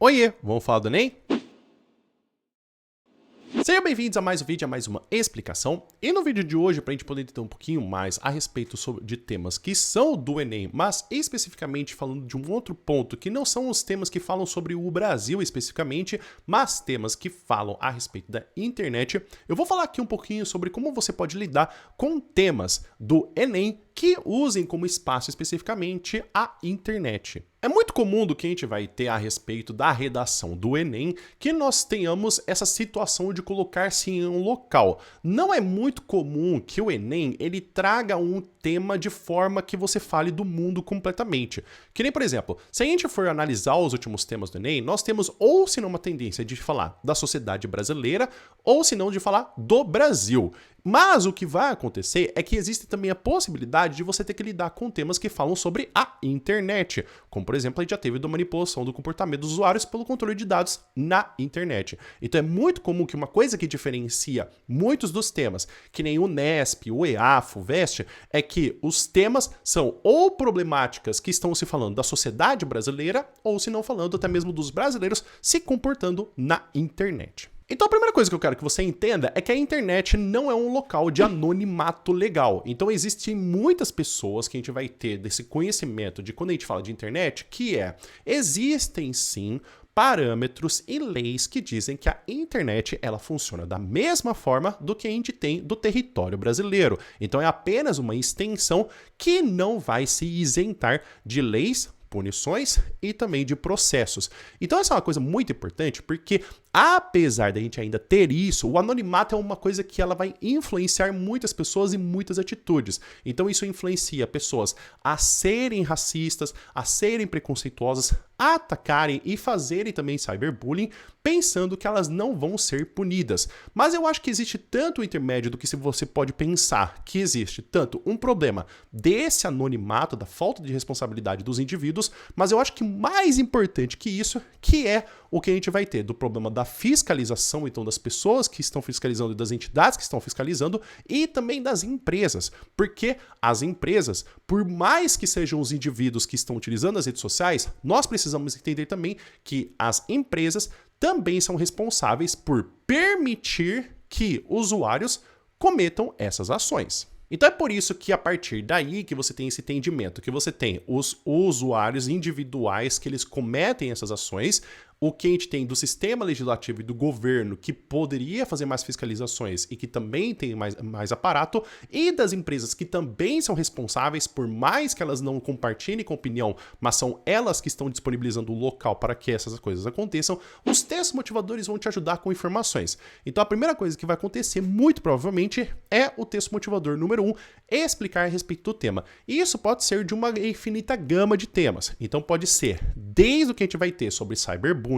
Oiê, vamos falar do Enem? Sejam bem-vindos a mais um vídeo, a mais uma explicação. E no vídeo de hoje, para a gente poder entender um pouquinho mais a respeito de temas que são do Enem, mas especificamente falando de um outro ponto, que não são os temas que falam sobre o Brasil especificamente, mas temas que falam a respeito da internet, eu vou falar aqui um pouquinho sobre como você pode lidar com temas do Enem que usem como espaço especificamente a internet. É muito comum do que a gente vai ter a respeito da redação do Enem que nós tenhamos essa situação de colocar-se em um local. Não é muito comum que o Enem ele traga um tema de forma que você fale do mundo completamente. Que nem, por exemplo, se a gente for analisar os últimos temas do Enem, nós temos ou se não uma tendência de falar da sociedade brasileira ou se não de falar do Brasil. Mas o que vai acontecer é que existe também a possibilidade de você ter que lidar com temas que falam sobre a internet. Como, por exemplo, a gente já teve da manipulação do comportamento dos usuários pelo controle de dados na internet. Então é muito comum que uma coisa que diferencia muitos dos temas, que nem o Nesp, o EAF, o VEST, é que os temas são ou problemáticas que estão se falando da sociedade brasileira, ou se não falando até mesmo dos brasileiros se comportando na internet. Então a primeira coisa que eu quero que você entenda é que a internet não é um local de anonimato legal. Então existem muitas pessoas que a gente vai ter desse conhecimento de quando a gente fala de internet, existem sim parâmetros e leis que dizem que a internet ela funciona da mesma forma do que a gente tem do território brasileiro. Então é apenas uma extensão que não vai se isentar de leis, punições e também de processos. Então essa é uma coisa muito importante porque apesar da gente ainda ter isso, o anonimato é uma coisa que ela vai influenciar muitas pessoas e muitas atitudes. Então isso influencia pessoas a serem racistas, a serem preconceituosas, a atacarem e fazerem também cyberbullying, pensando que elas não vão ser punidas. Mas eu acho que existe tanto o intermédio do que se você pode pensar que existe tanto um problema desse anonimato, da falta de responsabilidade dos indivíduos, mas eu acho que mais importante que isso, que é o que a gente vai ter do problema da fiscalização, então das pessoas que estão fiscalizando e das entidades que estão fiscalizando e também das empresas, porque as empresas, por mais que sejam os indivíduos que estão utilizando as redes sociais, nós precisamos entender também que as empresas também são responsáveis por permitir que usuários cometam essas ações. Então é por isso que a partir daí que você tem esse entendimento, que você tem os usuários individuais que eles cometem essas ações, o que a gente tem do sistema legislativo e do governo que poderia fazer mais fiscalizações e que também tem mais aparato, e das empresas que também são responsáveis, por mais que elas não compartilhem com opinião, mas são elas que estão disponibilizando o local para que essas coisas aconteçam, os textos motivadores vão te ajudar com informações. Então a primeira coisa que vai acontecer, muito provavelmente, é o texto motivador número 1, explicar a respeito do tema. E isso pode ser de uma infinita gama de temas. Então pode ser desde o que a gente vai ter sobre cyberbullying,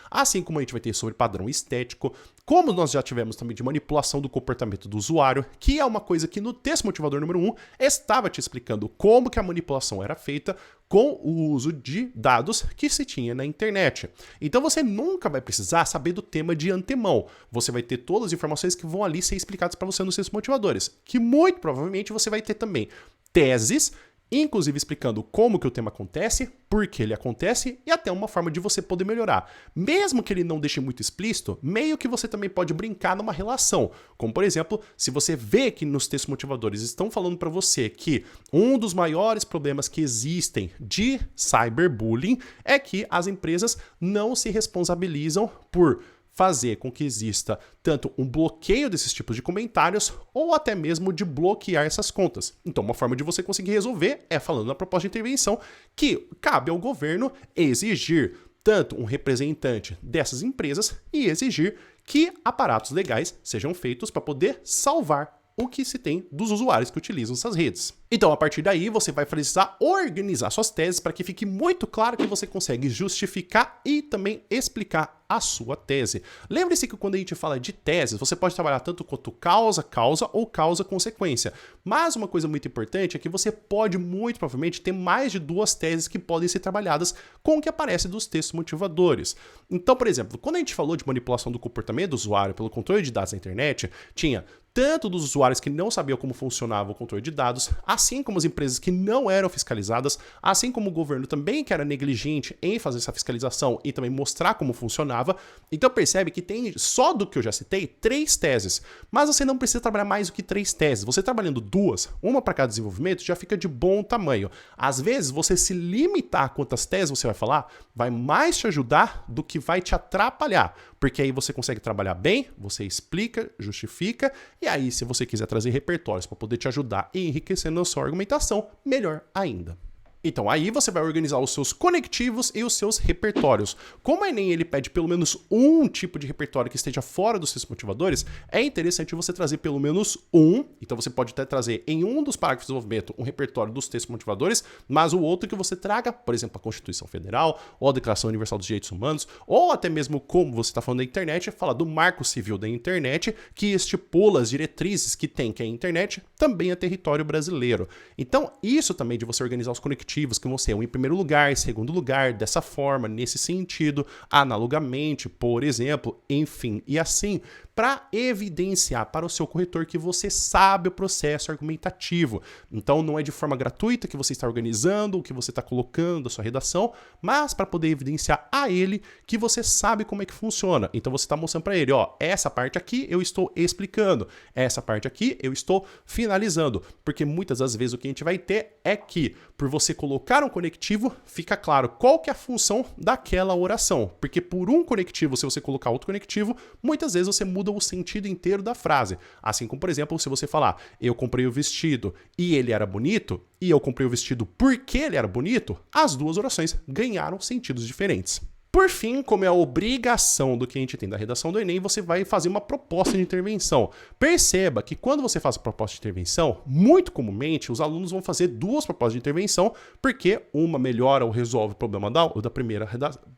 assim como a gente vai ter sobre padrão estético, como nós já tivemos também de manipulação do comportamento do usuário, que é uma coisa que no texto motivador número 1 estava te explicando como que a manipulação era feita com o uso de dados que se tinha na internet. Então você nunca vai precisar saber do tema de antemão. Você vai ter todas as informações que vão ali ser explicadas para você nos textos motivadores, que muito provavelmente você vai ter também teses, inclusive explicando como que o tema acontece, por que ele acontece e até uma forma de você poder melhorar. Mesmo que ele não deixe muito explícito, meio que você também pode brincar numa relação. Como, por exemplo, se você vê que nos textos motivadores estão falando para você que um dos maiores problemas que existem de cyberbullying é que as empresas não se responsabilizam por fazer com que exista tanto um bloqueio desses tipos de comentários ou até mesmo de bloquear essas contas. Então, uma forma de você conseguir resolver é falando na proposta de intervenção que cabe ao governo exigir tanto um representante dessas empresas e exigir que aparatos legais sejam feitos para poder salvar o que se tem dos usuários que utilizam essas redes. Então, a partir daí, você vai precisar organizar suas teses para que fique muito claro que você consegue justificar e também explicar a sua tese. Lembre-se que quando a gente fala de teses, você pode trabalhar tanto quanto causa-causa ou causa-consequência. Mas uma coisa muito importante é que você pode, muito provavelmente, ter mais de 2 teses que podem ser trabalhadas com o que aparece dos textos motivadores. Então, por exemplo, quando a gente falou de manipulação do comportamento do usuário pelo controle de dados na internet, tinha tanto dos usuários que não sabiam como funcionava o controle de dados, assim como as empresas que não eram fiscalizadas, assim como o governo também que era negligente em fazer essa fiscalização e também mostrar como funcionava. Então percebe que tem, só do que eu já citei, 3 teses, mas você não precisa trabalhar mais do que 3 teses. Você trabalhando 2, uma para cada desenvolvimento, já fica de bom tamanho. Às vezes, você se limitar a quantas teses você vai falar, vai mais te ajudar do que vai te atrapalhar, porque aí você consegue trabalhar bem, você explica, justifica, e aí se você quiser trazer repertórios para poder te ajudar e enriquecer na sua argumentação, melhor ainda. Então aí você vai organizar os seus conectivos e os seus repertórios. Como o Enem ele pede pelo menos um tipo de repertório que esteja fora dos seus motivadores, é interessante você trazer pelo menos um. Então você pode até trazer em um dos parágrafos de desenvolvimento um repertório dos textos motivadores, mas o outro que você traga, por exemplo, a Constituição Federal, ou a Declaração Universal dos Direitos Humanos, ou até mesmo como você está falando da internet, fala do Marco Civil da Internet, que estipula as diretrizes que tem, que a internet também é território brasileiro. Então isso também de você organizar os conectivos que vão ser um em primeiro lugar, segundo lugar, dessa forma, nesse sentido, analogamente, por exemplo, enfim, e assim, para evidenciar para o seu corretor que você sabe o processo argumentativo. Então não é de forma gratuita que você está organizando, o que você está colocando a sua redação, mas para poder evidenciar a ele que você sabe como é que funciona. Então você está mostrando para ele, ó, essa parte aqui eu estou explicando, essa parte aqui eu estou finalizando, porque muitas das vezes o que a gente vai ter é que, por você colocar um conectivo, fica claro qual que é a função daquela oração, porque por um conectivo, se você colocar outro conectivo, muitas vezes você muda o sentido inteiro da frase. Assim como, por exemplo, se você falar, eu comprei o vestido e ele era bonito, e eu comprei o vestido porque ele era bonito, as duas orações ganharam sentidos diferentes. Por fim, como é a obrigação do que a gente tem da redação do Enem, você vai fazer uma proposta de intervenção. Perceba que quando você faz a proposta de intervenção, muito comumente os alunos vão fazer 2 propostas de intervenção, porque uma melhora ou resolve o problema da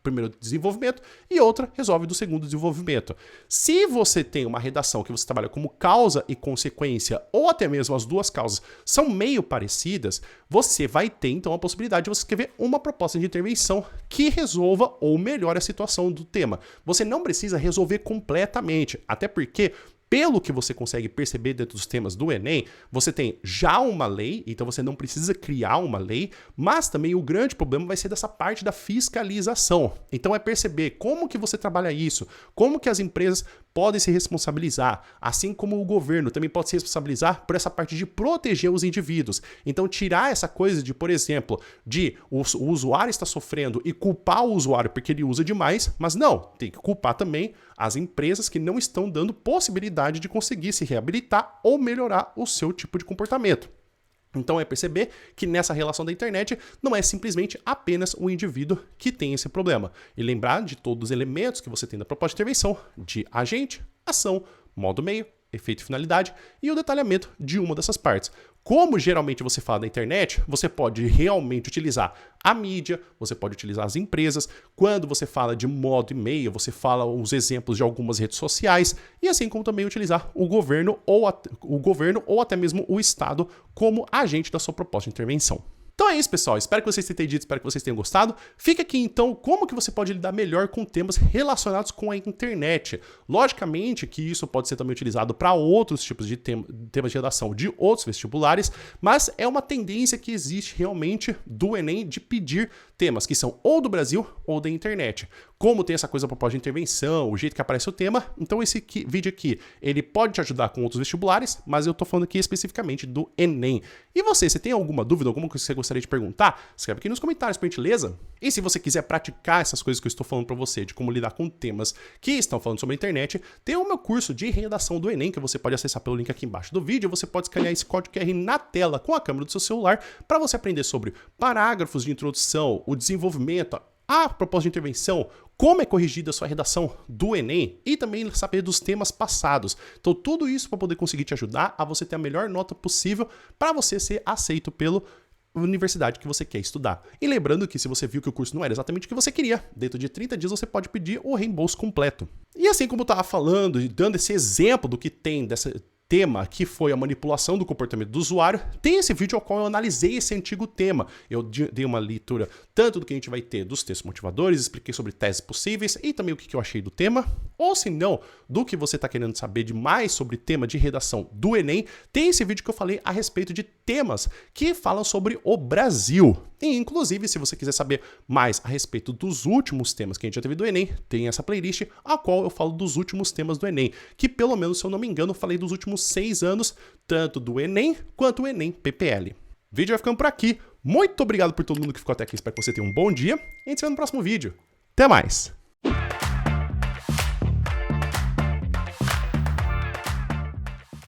primeiro desenvolvimento e outra resolve do segundo desenvolvimento. Se você tem uma redação que você trabalha como causa e consequência, ou até mesmo as 2 causas são meio parecidas, você vai ter então a possibilidade de você escrever uma proposta de intervenção que resolva ou melhore a situação do tema. Você não precisa resolver completamente, até porque, pelo que você consegue perceber dentro dos temas do Enem, você tem já uma lei, então você não precisa criar uma lei, mas também o grande problema vai ser dessa parte da fiscalização. Então é perceber como que você trabalha isso, como que as empresas podem se responsabilizar, assim como o governo também pode se responsabilizar por essa parte de proteger os indivíduos. Então tirar essa coisa de, por exemplo, de o usuário está sofrendo e culpar o usuário porque ele usa demais, mas não, tem que culpar também as empresas que não estão dando possibilidade de conseguir se reabilitar ou melhorar o seu tipo de comportamento. Então é perceber que nessa relação da internet não é simplesmente apenas o indivíduo que tem esse problema. E lembrar de todos os elementos que você tem da proposta de intervenção, de agente, ação, modo meio, efeito e finalidade e o detalhamento de uma dessas partes. Como geralmente você fala da internet, você pode realmente utilizar a mídia, você pode utilizar as empresas. Quando você fala de modo e-mail, você fala os exemplos de algumas redes sociais e assim como também utilizar o governo ou até mesmo o Estado como agente da sua proposta de intervenção. Então é isso, pessoal. Espero que vocês tenham entendido, espero que vocês tenham gostado. Fica aqui, então, como que você pode lidar melhor com temas relacionados com a internet. Logicamente que isso pode ser também utilizado para outros tipos de temas de redação de outros vestibulares, mas é uma tendência que existe realmente do Enem de pedir temas que são ou do Brasil ou da internet. Como tem essa coisa da proposta de intervenção, o jeito que aparece o tema, então esse vídeo aqui, ele pode te ajudar com outros vestibulares, mas eu tô falando aqui especificamente do Enem. E você tem alguma dúvida, alguma coisa que você gostaria de perguntar? Escreve aqui nos comentários, por gentileza. E se você quiser praticar essas coisas que eu estou falando para você, de como lidar com temas que estão falando sobre a internet, tem o meu curso de redação do Enem, que você pode acessar pelo link aqui embaixo do vídeo. Você pode escanear esse código QR na tela com a câmera do seu celular para você aprender sobre parágrafos de introdução, o desenvolvimento, a proposta de intervenção, como é corrigida a sua redação do Enem e também saber dos temas passados. Então tudo isso para poder conseguir te ajudar a você ter a melhor nota possível para você ser aceito pela universidade que você quer estudar. E lembrando que se você viu que o curso não era exatamente o que você queria, dentro de 30 dias você pode pedir o reembolso completo. E assim como eu estava falando e dando esse exemplo do que tem dessa tema que foi a manipulação do comportamento do usuário, tem esse vídeo ao qual eu analisei esse antigo tema. Eu dei uma leitura tanto do que a gente vai ter dos textos motivadores, expliquei sobre teses possíveis e também o que eu achei do tema, ou se não, do que você está querendo saber de mais sobre tema de redação do Enem, tem esse vídeo que eu falei a respeito de temas que falam sobre o Brasil. E, inclusive, se você quiser saber mais a respeito dos últimos temas que a gente já teve do Enem, tem essa playlist a qual eu falo dos últimos temas do Enem, que pelo menos, se eu não me engano, eu falei dos últimos 6 anos, tanto do Enem quanto o Enem PPL. O vídeo vai ficando por aqui. Muito obrigado por todo mundo que ficou até aqui. Espero que você tenha um bom dia. E a gente se vê no próximo vídeo. Até mais!